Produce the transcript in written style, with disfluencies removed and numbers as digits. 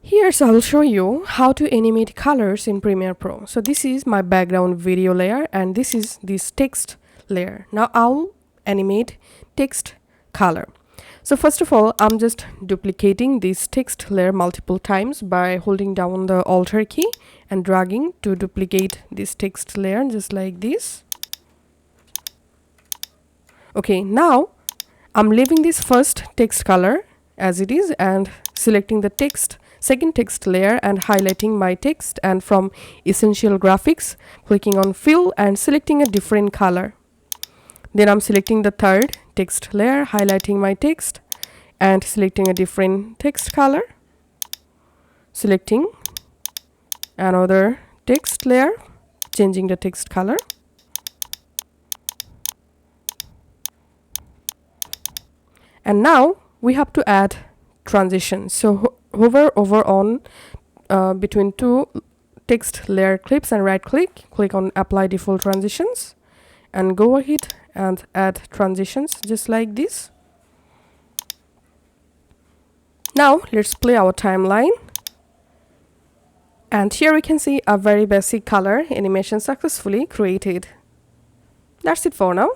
Here's I'll show you how to animate colors in Premiere Pro. So this is my background video layer and this is this text layer. Now I'll animate text color. So first of all, I'm just duplicating this text layer multiple times by holding down the Alt key and dragging to duplicate this text layer just like this. Okay, now I'm leaving this first text color as it is and selecting the second text layer and highlighting my text, and from Essential Graphics clicking on Fill and selecting a different color. Then I'm selecting the third text layer, highlighting my text and selecting a different text color, selecting another text layer, changing the text color, and now we have to add transitions. So hover over on between two text layer clips and right click on Apply Default Transitions and go ahead and add transitions just like this. Now let's play our timeline, and here we can see a very basic color animation successfully created. That's it for now.